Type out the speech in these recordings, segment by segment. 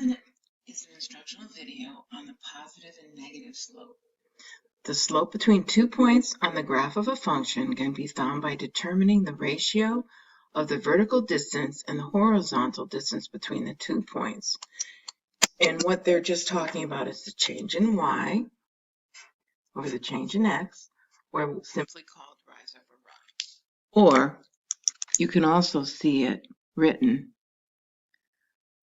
Lesson is an instructional video on the positive and negative slope. The slope between 2 points on the graph of a function can be found by determining the ratio of the vertical distance and the horizontal distance between the 2 points. And what they're just talking about is the change in y over the change in x, or simply called rise over run. Or you can also see it written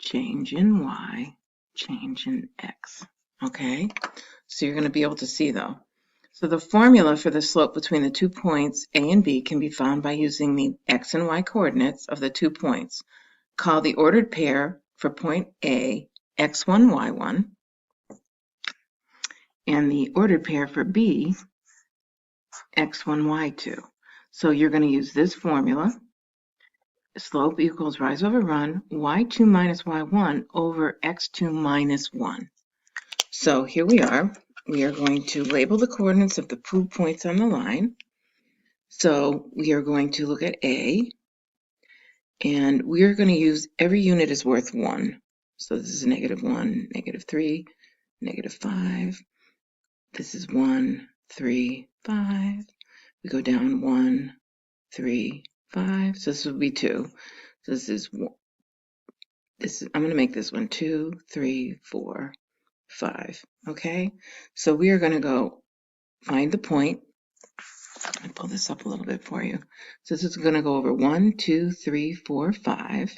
change in y, change in x. Okay, so you're going to be able to see though. So the formula for the slope between the 2 points A and B can be found by using the x and y coordinates of the 2 points. Call the ordered pair for point A x1, y1, and the ordered pair for B x1, y2. So you're going to use this formula. Slope equals rise over run, y2 minus y1 over x2 minus 1. So here we are. We are going to label the coordinates of the 2 points on the line. So we are going to look at A, and we are going to use every unit is worth 1. So this is -1, -3, -5. This is 1, 3, 5. We go down 1, 3, 5. So this would be 2. So I'm going to make this one 2, 3, 4, 5. Okay, so we are going to go find the point. I'm going to pull this up a little bit for you. So this is going to go over 1, 2, 3, 4, 5.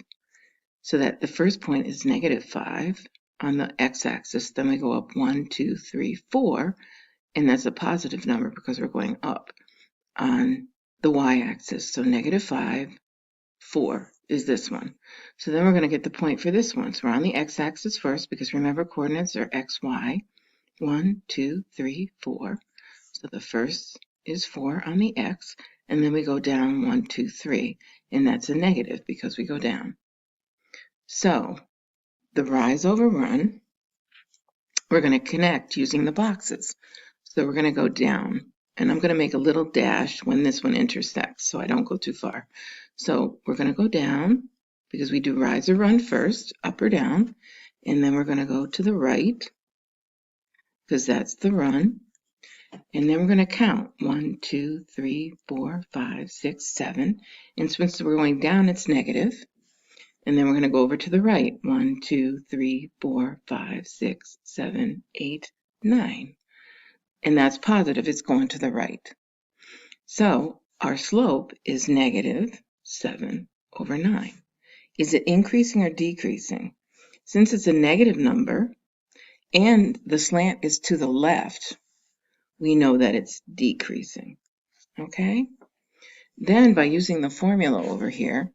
So that the first point is -5 on the x-axis. Then we go up 1, 2, 3, 4, and that's a positive number because we're going up on the y-axis. So -5, 4 is this one. So then we're going to get the point for this one. So we're on the x-axis first because remember coordinates are x, y. 1, 2, 3, 4. So the first is 4 on the x, and then we go down 1, 2, 3, and that's a negative because we go down. So the rise over run, we're going to connect using the boxes. So we're going to go down, and I'm going to make a little dash when this one intersects so I don't go too far. So we're going to go down because we do rise or run first, up or down, and then we're going to go to the right because that's the run. And then we're going to count 1, 2, 3, 4, 5, 6, 7. And since we're going down, it's negative. And then we're going to go over to the right. 1, 2, 3, 4, 5, 6, 7, 8, 9. And that's positive. It's going to the right. So our slope is -7 over 9. Is it increasing or decreasing? Since it's a negative number and the slant is to the left, we know that it's decreasing. Okay? Then by using the formula over here,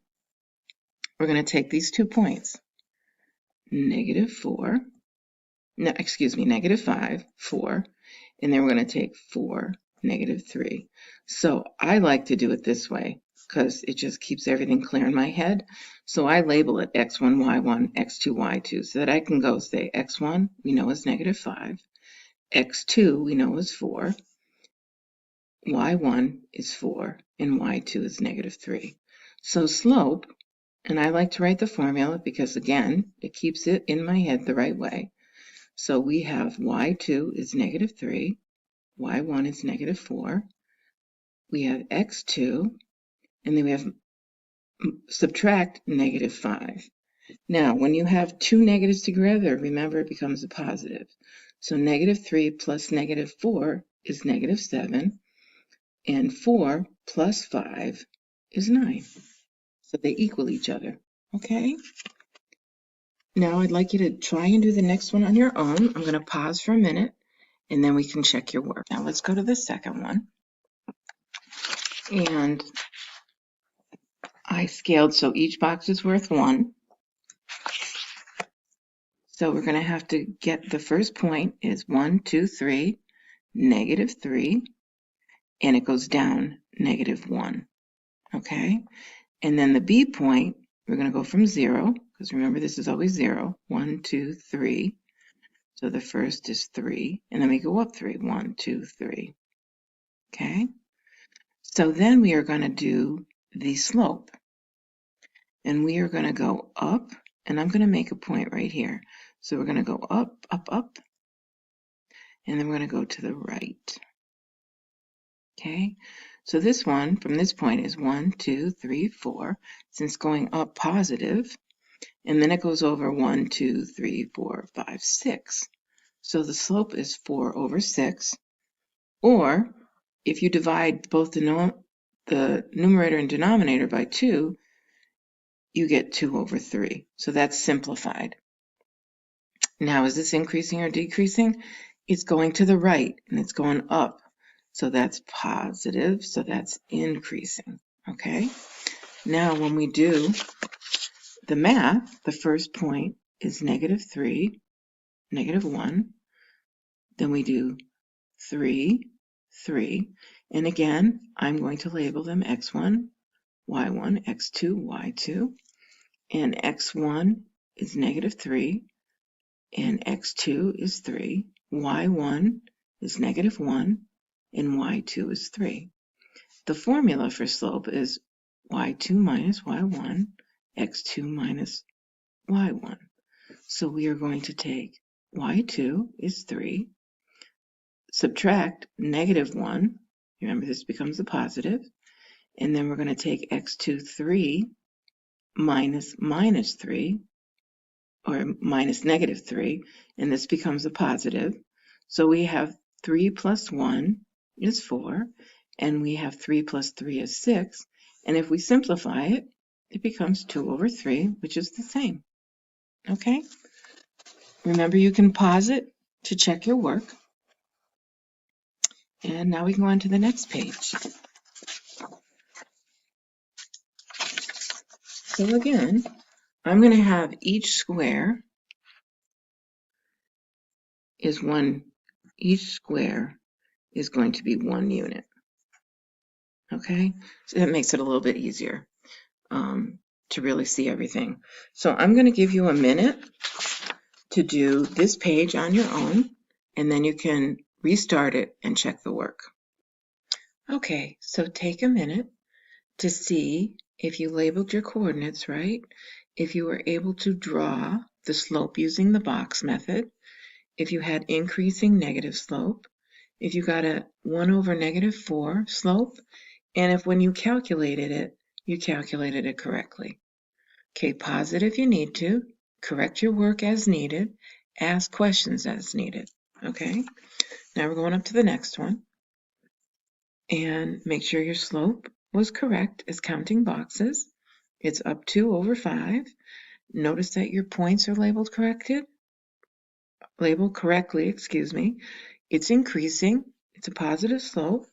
we're going to take these 2 points, -5, 4, and then we're going to take 4, -3. So I like to do it this way because it just keeps everything clear in my head. So I label it x1, y1, x2, y2, so that I can go say x1 we know is -5, x2 we know is 4, y1 is 4, and y2 is -3. So slope, and I like to write the formula because, again, it keeps it in my head the right way. So we have y2 is -3, y1 is -4, we have x2, and then we have subtract -5. Now, when you have two negatives together, remember it becomes a positive. So -3 plus -4 is -7, and 4 plus 5 is 9. So they equal each other, okay? Now I'd like you to try and do the next one on your own. I'm going to pause for a minute, and then we can check your work. Now let's go to the second one. And I scaled so each box is worth 1. So we're going to have to get the first point is 1, 2, 3, -3, and it goes down -1, okay? And then the B point, we're going to go from 0, because remember this is always 0, 1, 2, 3. So the first is 3, and then we go up 3, 1, 2, 3, okay? So then we are going to do the slope, and we are going to go up, and I'm going to make a point right here. So we're going to go up, up, up, and then we're going to go to the right. Okay, so this one from this point is 1, 2, 3, 4, since going up positive, and then it goes over 1, 2, 3, 4, 5, 6. So the slope is 4 over 6, or if you divide both the numerator and denominator by 2, you get 2 over 3. So that's simplified. Now, is this increasing or decreasing? It's going to the right, and it's going up. So that's positive, so that's increasing, okay? Now, when we do the math, the first point is -3, -1. Then we do 3, 3. And again, I'm going to label them x1, y1, x2, y2. And x1 is -3, and x2 is 3. y1 is -1, and y2 is 3. The formula for slope is y2 minus y1, x2 minus y1. So we are going to take y2 is 3, subtract -1, remember this becomes a positive, and then we're going to take x2, 3, minus -3, or minus -3, and this becomes a positive. So we have 3 plus 1 is 4, and we have 3 plus 3 is 6, and if we simplify it, it becomes 2 over 3, which is the same. Okay? Remember, you can pause it to check your work. And now we can go on to the next page. So again, I'm going to have each square is going to be 1 unit. Okay, so that makes it a little bit easier to really see everything. So I'm going to give you a minute to do this page on your own, and then you can restart it and check the work. Okay, so take a minute to see if you labeled your coordinates right, if you were able to draw the slope using the box method, if you had increasing negative slope, if you got a 1 over -4 slope, and if when you calculated it correctly. Okay, pause it if you need to, correct your work as needed, ask questions as needed. Okay, now we're going up to the next one, and make sure your slope was correct as counting boxes. It's up 2 over 5. Notice that your points are labeled correctly, excuse me. It's increasing. It's a positive slope.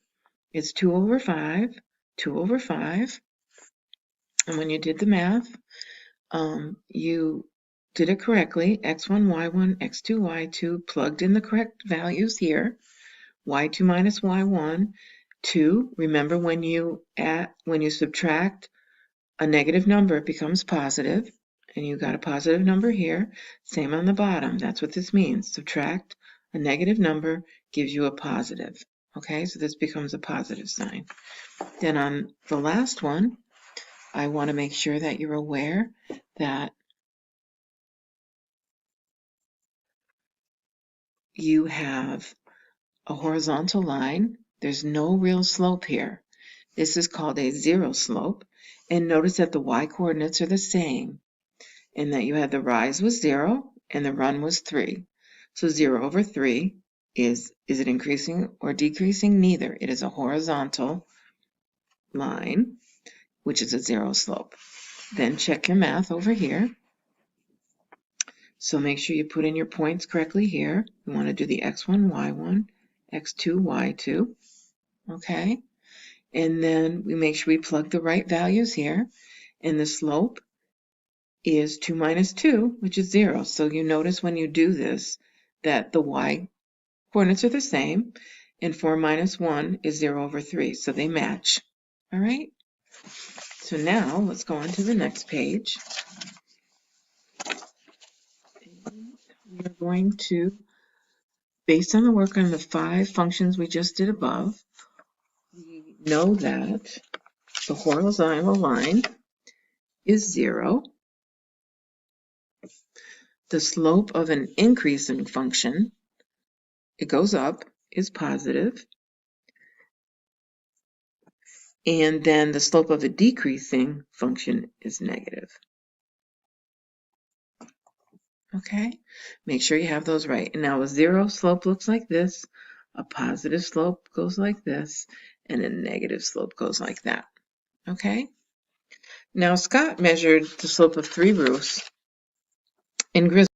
It's 2 over 5, 2 over 5. And when you did the math, you did it correctly. x1, y1, x2, y2, plugged in the correct values here. y2 minus y1, 2. Remember, when you subtract a negative number, it becomes positive, and you got a positive number here. Same on the bottom. That's what this means. Subtract a negative number gives you a positive. Okay, so this becomes a positive sign. Then on the last one, I want to make sure that you're aware that you have a horizontal line. There's no real slope here. This is called a zero slope. And notice that the y-coordinates are the same, and that you had the rise was 0 and the run was 3. So 0 over 3 is it increasing or decreasing? Neither. It is a horizontal line, which is a zero slope. Then check your math over here. So make sure you put in your points correctly here. You want to do the x1, y1, x2, y2. Okay? And then we make sure we plug the right values here. And the slope is 2 minus 2, which is 0. So you notice when you do this that the y coordinates are the same, and 4 minus 1 is 0 over 3. So they match. All right? So now let's go on to the next page. We are going to, based on the work on the 5 functions we just did above, we know that the horizontal line is 0. the slope of an increasing function, it goes up, is positive, and then the slope of a decreasing function is negative. Okay, make sure you have those right. And now a zero slope looks like this, a positive slope goes like this, and a negative slope goes like that. Okay, now Scott measured the slope of 3 roofs in Grizzly.